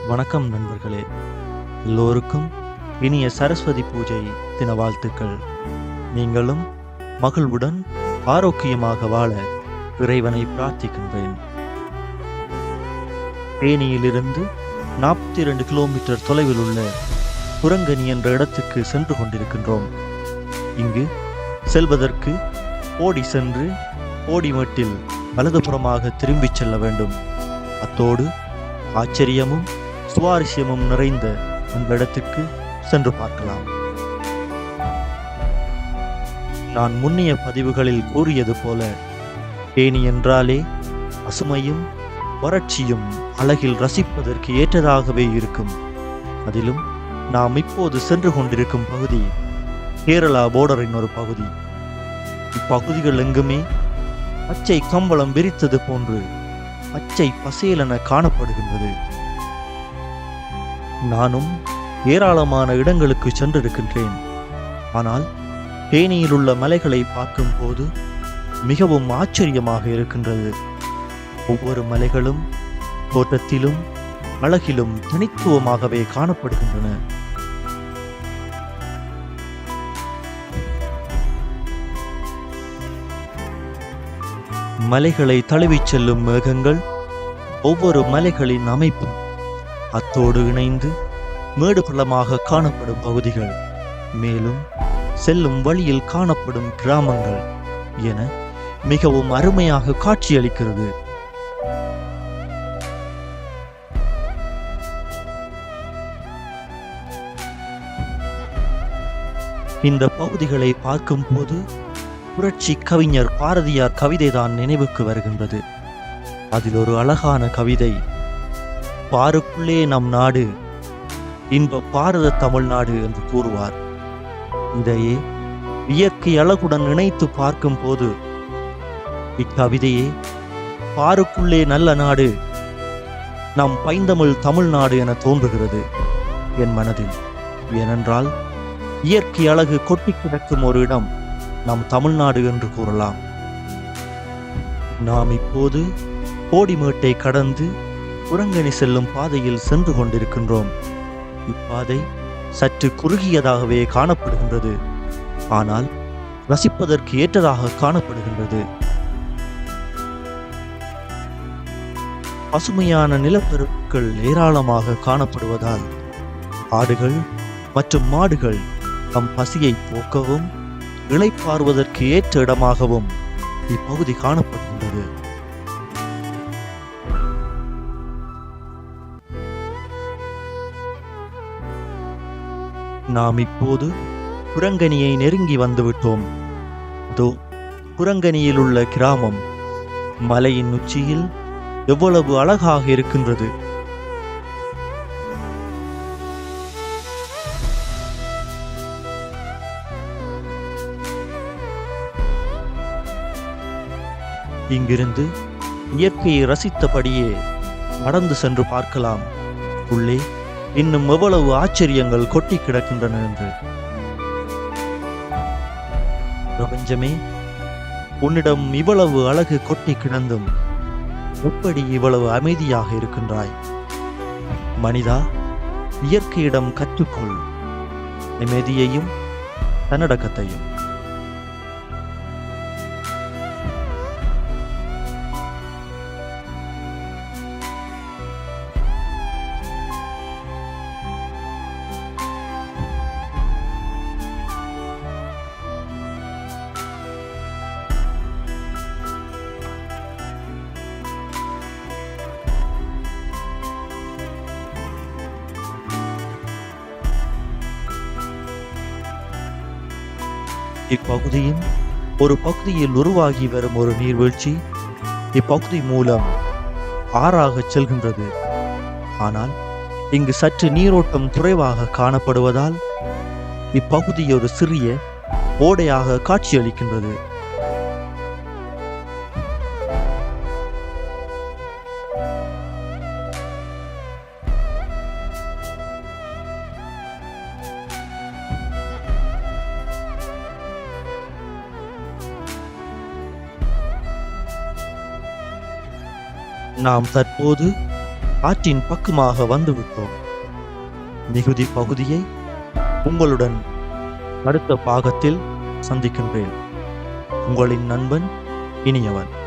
வணக்கம் நண்பர்களே. எல்லோருக்கும் இனிய சரஸ்வதி பூஜை தின வாழ்த்துக்கள். நீங்களும் மகிழ்வுடன் ஆரோக்கியமாக வாழ இறைவனை பிரார்த்திக்கின்றேன். தேனியிலிருந்து 42 கிலோமீட்டர் தொலைவில் உள்ள குரங்கணி என்ற இடத்துக்கு சென்று கொண்டிருக்கின்றோம். இங்கு செல்வதற்கு ஓடி சென்று ஓடிமேட்டில் வலதுபுறமாக திரும்பிச் செல்ல வேண்டும். அத்தோடு ஆச்சரியமும் சுவாரஸ்யமும் நிறைந்த அந்த இடத்துக்கு சென்று பார்க்கலாம். நான் முன்னைய பதிவுகளில் கூறியது போல தேனி என்றாலே பசுமையும் வறட்சியும் அழகில் ரசிப்பதற்கு ஏற்றதாகவே இருக்கும். அதிலும் நாம் இப்போது சென்று கொண்டிருக்கும் பகுதி கேரளா போர்டரின் ஒரு பகுதி. இப்பகுதிகள் எங்குமே பச்சை கம்பளம் விரித்தது போன்று பச்சை பசேலென காணப்படுகின்றது. நானும் ஏராளமான இடங்களுக்கு சென்றிருக்கின்றேன். ஆனால் தேனியில் உள்ள மலைகளை பார்க்கும் போது மிகவும் ஆச்சரியமாக இருக்கின்றது. ஒவ்வொரு மலைகளும் தோற்றத்திலும் அழகிலும் தனித்துவமாகவே காணப்படுகின்றன. மலைகளை தழுவிச் செல்லும் மேகங்கள் ஒவ்வொரு மலைகளின் அமைப்பு, அத்தோடு இணைந்து மேடு பள்ளமாக காணப்படும் பகுதிகள், மேலும் செல்லும் வழியில் காணப்படும் கிராமங்கள் என மிகவும் அருமையாக காட்சியளிக்கிறது. இந்த பகுதிகளை பார்க்கும் போது புரட்சி கவிஞர் பாரதியார் கவிதைதான் நினைவுக்கு வருகின்றது. அதில் ஒரு அழகான கவிதை, பாருக்குள்ளே நம் நாடு இன்ப பாரத தமிழ்நாடு என்று கூறுவார். இதையே இயற்கை அழகுடன் இணைத்து பார்க்கும் போது இக்கவிதையே பாருக்குள்ளே நல்ல நாடு நம் பைந்தமிழ் தமிழ்நாடு என தோன்றுகிறது என் மனதில். ஏனென்றால் இயற்கை அழகு கொட்டி கிடக்கும் ஒரு இடம் நம் தமிழ்நாடு என்று கூறலாம். நாம் இப்போது கோடிமேட்டை கடந்து குரங்கணி செல்லும் பாதையில் சென்று கொண்டிருக்கின்றோம். இப்பாதை சற்று குறுகியதாகவே காணப்படுகின்றது. ஆனால் ரசிப்பதற்கு ஏற்றதாக காணப்படுகின்றது. பசுமையான நிலப்பரப்புகள் ஏராளமாக காணப்படுவதால் ஆடுகள் மற்றும் மாடுகள் தம் பசியை போக்கவும் இளைப்பாறுவதற்கு ஏற்ற இடமாகவும் இப்பகுதி காணப்படுகின்றது. நாம் இப்போது குரங்கணியை நெருங்கி வந்துவிட்டோம். அதோ குரங்கணியில் உள்ள கிராமம் மலையின் உச்சியில் எவ்வளவு அழகாக இருக்கின்றது. இங்கிருந்து இயற்கையை ரசித்தபடியே நடந்து சென்று பார்க்கலாம் உள்ளே இன்னும் எவ்வளவு ஆச்சரியங்கள் கொட்டி கிடக்கின்றன என்று. பிரபஞ்சமே, உன்னிடம் இவ்வளவு அழகு கொட்டி கிடந்தும் எப்படி இவ்வளவு அமைதியாக இருக்கின்றாய்? மனிதா, இயற்கையிடம் கற்றுக்கொள் அமைதியையும் தன்னடக்கத்தையும். இப்பகுதியின் ஒரு பகுதியில் உருவாகி வரும் ஒரு நீர்வீழ்ச்சி இப்பகுதி மூலம் ஆறாக செல்கின்றது. ஆனால் இங்கு சற்று நீரோட்டம் குறைவாக காணப்படுவதால் இப்பகுதி ஒரு சிறிய ஓடையாக காட்சியளிக்கின்றது. நாம் தற்போது ஆற்றின் பக்கமாக வந்துவிட்டோம். மிகுதி பகுதியை உங்களுடன் அடுத்த பாகத்தில் சந்திக்கின்றேன். உங்களின் நண்பன் இனியவன்.